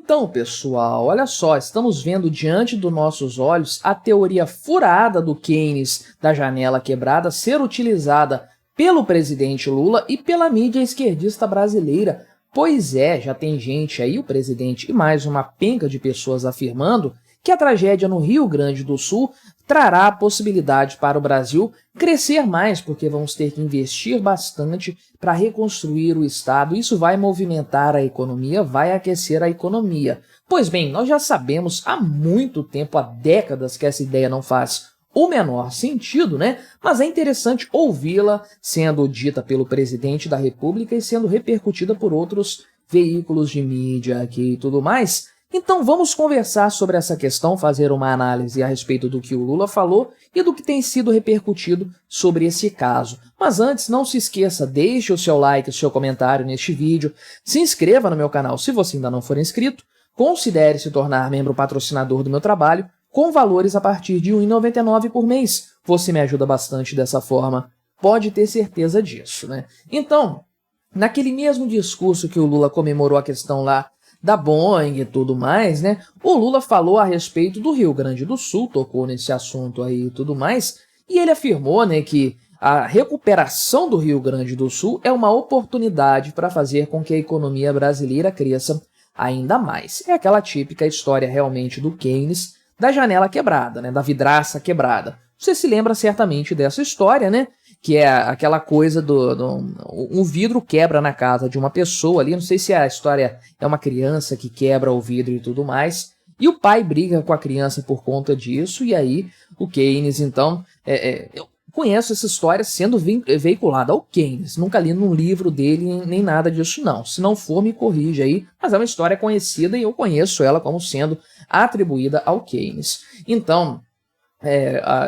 Então, pessoal, olha só, estamos vendo diante dos nossos olhos a teoria furada do Keynes da janela quebrada ser utilizada pelo presidente Lula e pela mídia esquerdista brasileira. Pois é, já tem gente aí, o presidente e mais uma penca de pessoas afirmando que a tragédia no Rio Grande do Sul trará a possibilidade para o Brasil crescer mais, porque vamos ter que investir bastante para reconstruir o Estado. Isso vai movimentar a economia, vai aquecer a economia. Pois bem, nós já sabemos há muito tempo, há décadas, que essa ideia não faz o menor sentido, né? Mas é interessante ouvi-la sendo dita pelo presidente da República e sendo repercutida por outros veículos de mídia aqui e tudo mais. Então vamos conversar sobre essa questão, fazer uma análise a respeito do que o Lula falou e do que tem sido repercutido sobre esse caso. Mas antes, não se esqueça, deixe o seu like, o seu comentário neste vídeo, se inscreva no meu canal se você ainda não for inscrito, considere se tornar membro patrocinador do meu trabalho, com valores a partir de R$ 1,99 por mês. Você me ajuda bastante dessa forma, pode ter certeza disso, né? Então, naquele mesmo discurso que o Lula comemorou a questão lá da Boeing e tudo mais, né? O Lula falou a respeito do Rio Grande do Sul, tocou nesse assunto aí e tudo mais, e ele afirmou, né, que a recuperação do Rio Grande do Sul é uma oportunidade para fazer com que a economia brasileira cresça ainda mais. É aquela típica história realmente do Keynes, da janela quebrada, né, da vidraça quebrada. Você se lembra certamente dessa história, né? Que é aquela coisa um vidro quebra na casa de uma pessoa ali, não sei se a história é uma criança que quebra o vidro e tudo mais, e o pai briga com a criança por conta disso, e aí o Keynes, então, eu conheço essa história sendo veiculada ao Keynes, nunca li num livro dele nem nada disso não, se não for me corrija aí, mas é uma história conhecida e eu conheço ela como sendo atribuída ao Keynes. Então,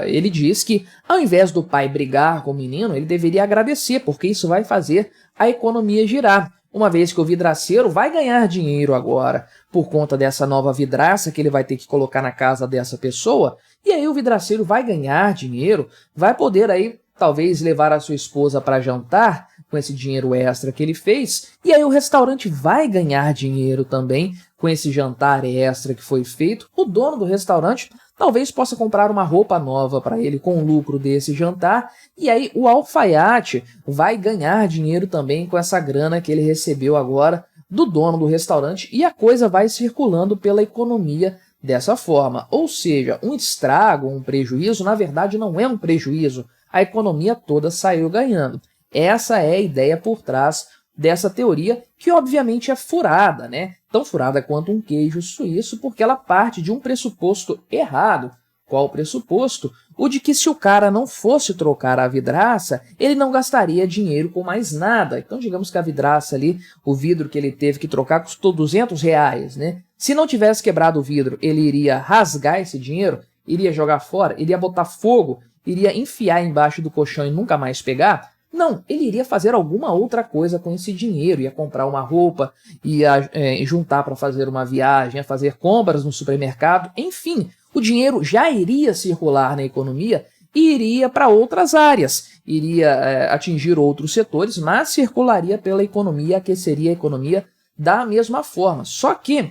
ele diz que ao invés do pai brigar com o menino, ele deveria agradecer, porque isso vai fazer a economia girar, uma vez que o vidraceiro vai ganhar dinheiro agora por conta dessa nova vidraça que ele vai ter que colocar na casa dessa pessoa, e aí o vidraceiro vai ganhar dinheiro, vai poder aí talvez levar a sua esposa para jantar com esse dinheiro extra que ele fez, e aí o restaurante vai ganhar dinheiro também com esse jantar extra que foi feito. O dono do restaurante talvez possa comprar uma roupa nova para ele com o lucro desse jantar, e aí o alfaiate vai ganhar dinheiro também com essa grana que ele recebeu agora do dono do restaurante, e a coisa vai circulando pela economia dessa forma. Ou seja, um estrago, um prejuízo, na verdade não é um prejuízo, a economia toda saiu ganhando. Essa é a ideia por trás dessa teoria, que obviamente é furada, né? Tão furada quanto um queijo suíço, porque ela parte de um pressuposto errado. Qual o pressuposto? O de que se o cara não fosse trocar a vidraça, ele não gastaria dinheiro com mais nada. Então, digamos que a vidraça ali, o vidro que ele teve que trocar custou R$200, né? Se não tivesse quebrado o vidro, ele iria rasgar esse dinheiro, iria jogar fora, iria botar fogo, iria enfiar embaixo do colchão e nunca mais pegar? Não, ele iria fazer alguma outra coisa com esse dinheiro, ia comprar uma roupa, ia juntar para fazer uma viagem, ia fazer compras no supermercado, enfim, o dinheiro já iria circular na economia e iria para outras áreas, iria atingir outros setores, mas circularia pela economia, aqueceria a economia da mesma forma. Só que,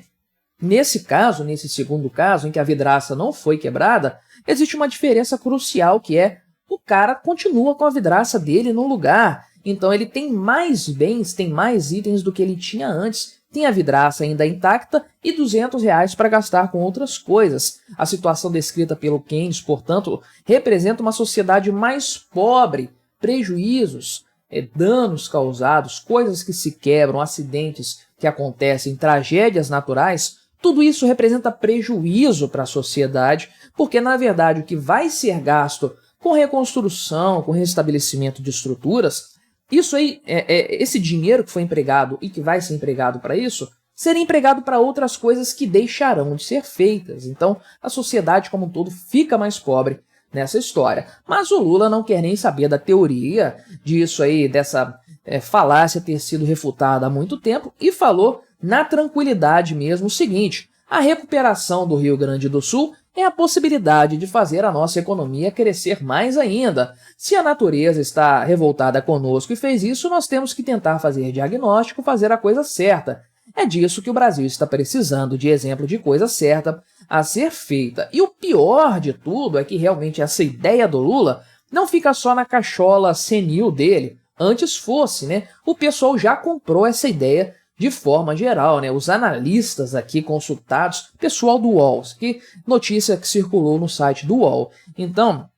nesse caso, nesse segundo caso, em que a vidraça não foi quebrada, existe uma diferença crucial, que é o cara continua com a vidraça dele no lugar, então ele tem mais bens, tem mais itens do que ele tinha antes, tem a vidraça ainda intacta e R$200 para gastar com outras coisas. A situação descrita pelo Keynes, portanto, representa uma sociedade mais pobre, prejuízos, danos causados, coisas que se quebram, acidentes que acontecem, tragédias naturais, tudo isso representa prejuízo para a sociedade, porque na verdade o que vai ser gasto com reconstrução, com restabelecimento de estruturas, isso aí, esse dinheiro que foi empregado e que vai ser empregado para isso, será empregado para outras coisas que deixarão de ser feitas. Então, a sociedade como um todo fica mais pobre nessa história. Mas o Lula não quer nem saber da teoria disso aí, dessa falácia ter sido refutada há muito tempo, e falou na tranquilidade mesmo o seguinte: a recuperação do Rio Grande do Sul é a possibilidade de fazer a nossa economia crescer mais ainda. Se a natureza está revoltada conosco e fez isso, nós temos que tentar fazer diagnóstico, fazer a coisa certa. É disso que o Brasil está precisando, de exemplo de coisa certa a ser feita. E o pior de tudo é que realmente essa ideia do Lula não fica só na cachola senil dele, antes fosse, né? O pessoal já comprou essa ideia de forma geral, né? Os analistas aqui consultados, pessoal do UOL, que notícia que circulou no site do UOL. Então,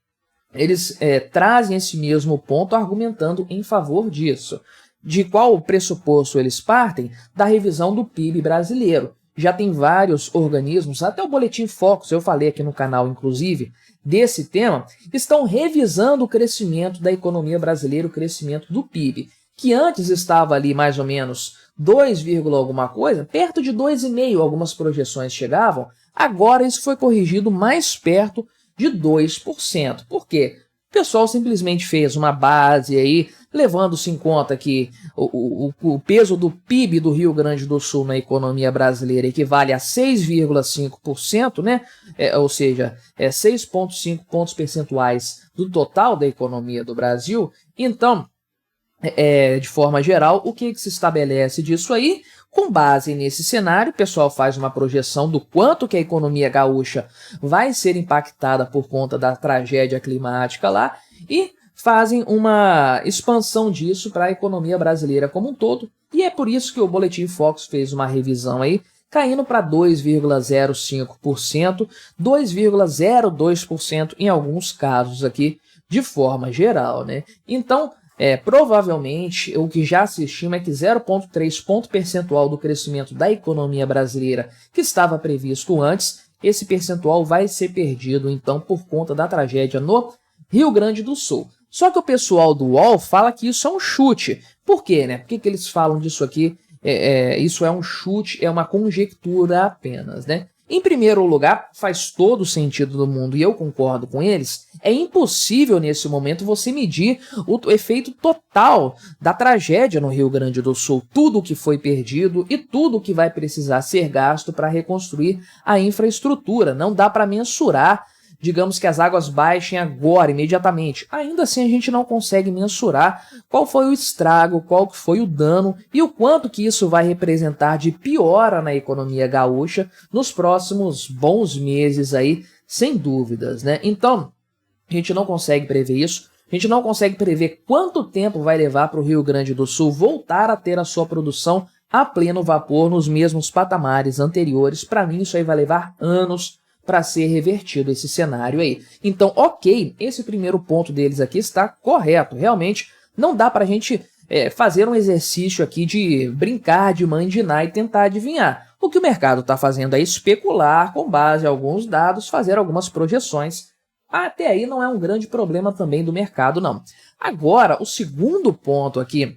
eles trazem esse mesmo ponto argumentando em favor disso. De qual pressuposto eles partem? Da revisão do PIB brasileiro. Já tem vários organismos, até o Boletim Focus, eu falei aqui no canal inclusive, desse tema, estão revisando o crescimento da economia brasileira, o crescimento do PIB, que antes estava ali mais ou menos 2, alguma coisa, perto de 2,5, algumas projeções chegavam, agora isso foi corrigido mais perto de 2%. Por quê? O pessoal simplesmente fez uma base aí, levando-se em conta que o peso do PIB do Rio Grande do Sul na economia brasileira equivale a 6,5%, né? Ou seja, 6,5 pontos percentuais do total da economia do Brasil. Então, de forma geral, o que se estabelece disso aí? Com base nesse cenário, o pessoal faz uma projeção do quanto que a economia gaúcha vai ser impactada por conta da tragédia climática lá e fazem uma expansão disso para a economia brasileira como um todo. E é por isso que o Boletim Focus fez uma revisão aí, caindo para 2,05%, 2,02% em alguns casos aqui, de forma geral, né? Então, provavelmente, o que já se estima é que 0,3 ponto percentual do crescimento da economia brasileira que estava previsto antes, esse percentual vai ser perdido, então, por conta da tragédia no Rio Grande do Sul. Só que o pessoal do UOL fala que isso é um chute. Por quê, né? Por que eles falam disso aqui? Isso é um chute, é uma conjectura apenas, né? Em primeiro lugar, faz todo o sentido do mundo, e eu concordo com eles, é impossível nesse momento você medir o efeito total da tragédia no Rio Grande do Sul, tudo o que foi perdido e tudo o que vai precisar ser gasto para reconstruir a infraestrutura. Não dá para mensurar, digamos que as águas baixem agora, imediatamente. Ainda assim a gente não consegue mensurar qual foi o estrago, qual foi o dano e o quanto que isso vai representar de piora na economia gaúcha nos próximos bons meses aí, sem dúvidas, né? Então, a gente não consegue prever isso, a gente não consegue prever quanto tempo vai levar para o Rio Grande do Sul voltar a ter a sua produção a pleno vapor nos mesmos patamares anteriores. Para mim isso aí vai levar anos para ser revertido esse cenário aí. Então, ok, esse primeiro ponto deles aqui está correto. Realmente, não dá para a gente fazer um exercício aqui de brincar de mandinar e tentar adivinhar. O que o mercado está fazendo é especular com base em alguns dados, fazer algumas projeções. Até aí não é um grande problema também do mercado, não. Agora, o segundo ponto aqui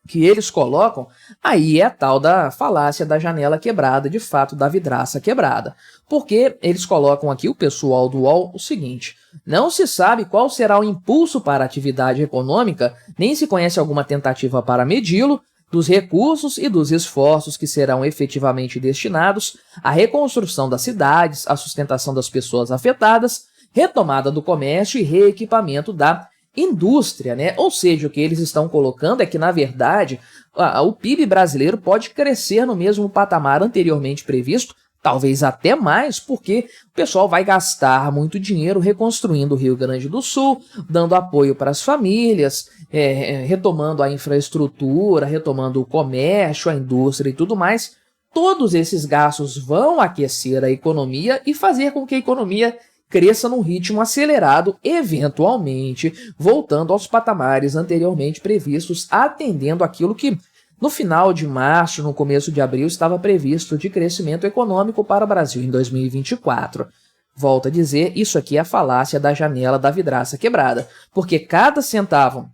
que eles colocam, aí é a tal da falácia da janela quebrada, de fato da vidraça quebrada. Porque eles colocam aqui, o pessoal do UOL, o seguinte: não se sabe qual será o impulso para a atividade econômica, nem se conhece alguma tentativa para medi-lo, dos recursos e dos esforços que serão efetivamente destinados à reconstrução das cidades, à sustentação das pessoas afetadas, retomada do comércio e reequipamento da indústria, né? Ou seja, o que eles estão colocando é que, na verdade, o PIB brasileiro pode crescer no mesmo patamar anteriormente previsto, talvez até mais, porque o pessoal vai gastar muito dinheiro reconstruindo o Rio Grande do Sul, dando apoio para as famílias, retomando a infraestrutura, retomando o comércio, a indústria e tudo mais. Todos esses gastos vão aquecer a economia e fazer com que a economia cresça num ritmo acelerado, eventualmente voltando aos patamares anteriormente previstos, atendendo aquilo que no final de março, no começo de abril, estava previsto de crescimento econômico para o Brasil em 2024. Volto a dizer, isso aqui é a falácia da janela da vidraça quebrada, porque cada centavo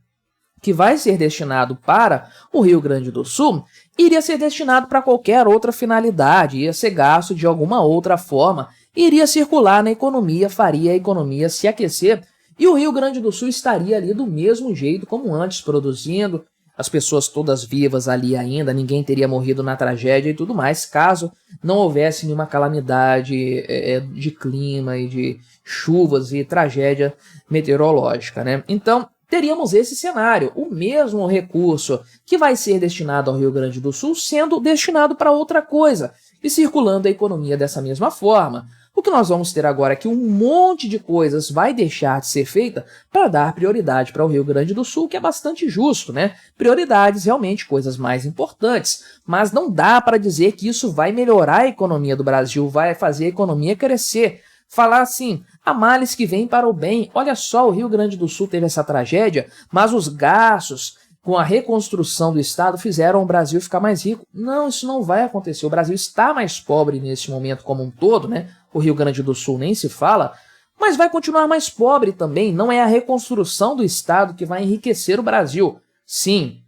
que vai ser destinado para o Rio Grande do Sul iria ser destinado para qualquer outra finalidade, ia ser gasto de alguma outra forma, iria circular na economia, faria a economia se aquecer e o Rio Grande do Sul estaria ali do mesmo jeito como antes, produzindo, as pessoas todas vivas ali ainda, ninguém teria morrido na tragédia e tudo mais, caso não houvesse nenhuma calamidade de clima e de chuvas e tragédia meteorológica, né? Então, teríamos esse cenário, o mesmo recurso que vai ser destinado ao Rio Grande do Sul sendo destinado para outra coisa e circulando a economia dessa mesma forma. O que nós vamos ter agora é que um monte de coisas vai deixar de ser feita para dar prioridade para o Rio Grande do Sul, que é bastante justo, né? Prioridades, realmente, coisas mais importantes. Mas não dá para dizer que isso vai melhorar a economia do Brasil, vai fazer a economia crescer. Falar assim, há males que vêm para o bem. Olha só, o Rio Grande do Sul teve essa tragédia, mas os gastos com a reconstrução do Estado fizeram o Brasil ficar mais rico. Não, isso não vai acontecer. O Brasil está mais pobre nesse momento como um todo, né? O Rio Grande do Sul nem se fala, mas vai continuar mais pobre também. Não é a reconstrução do Estado que vai enriquecer o Brasil. Sim,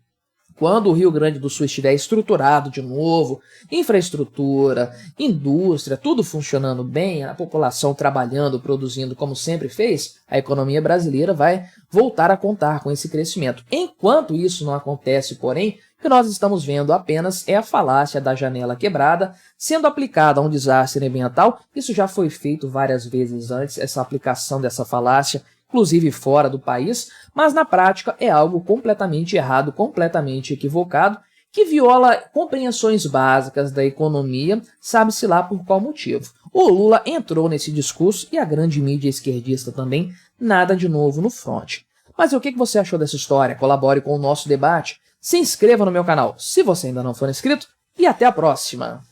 quando o Rio Grande do Sul estiver estruturado de novo, infraestrutura, indústria, tudo funcionando bem, a população trabalhando, produzindo como sempre fez, a economia brasileira vai voltar a contar com esse crescimento. Enquanto isso não acontece, porém, o que nós estamos vendo apenas é a falácia da janela quebrada sendo aplicada a um desastre ambiental. Isso já foi feito várias vezes antes, essa aplicação dessa falácia, inclusive fora do país, mas na prática é algo completamente errado, completamente equivocado, que viola compreensões básicas da economia, sabe-se lá por qual motivo. O Lula entrou nesse discurso e a grande mídia esquerdista também, nada de novo no front. Mas o que você achou dessa história? Colabore com o nosso debate, se inscreva no meu canal se você ainda não for inscrito e até a próxima!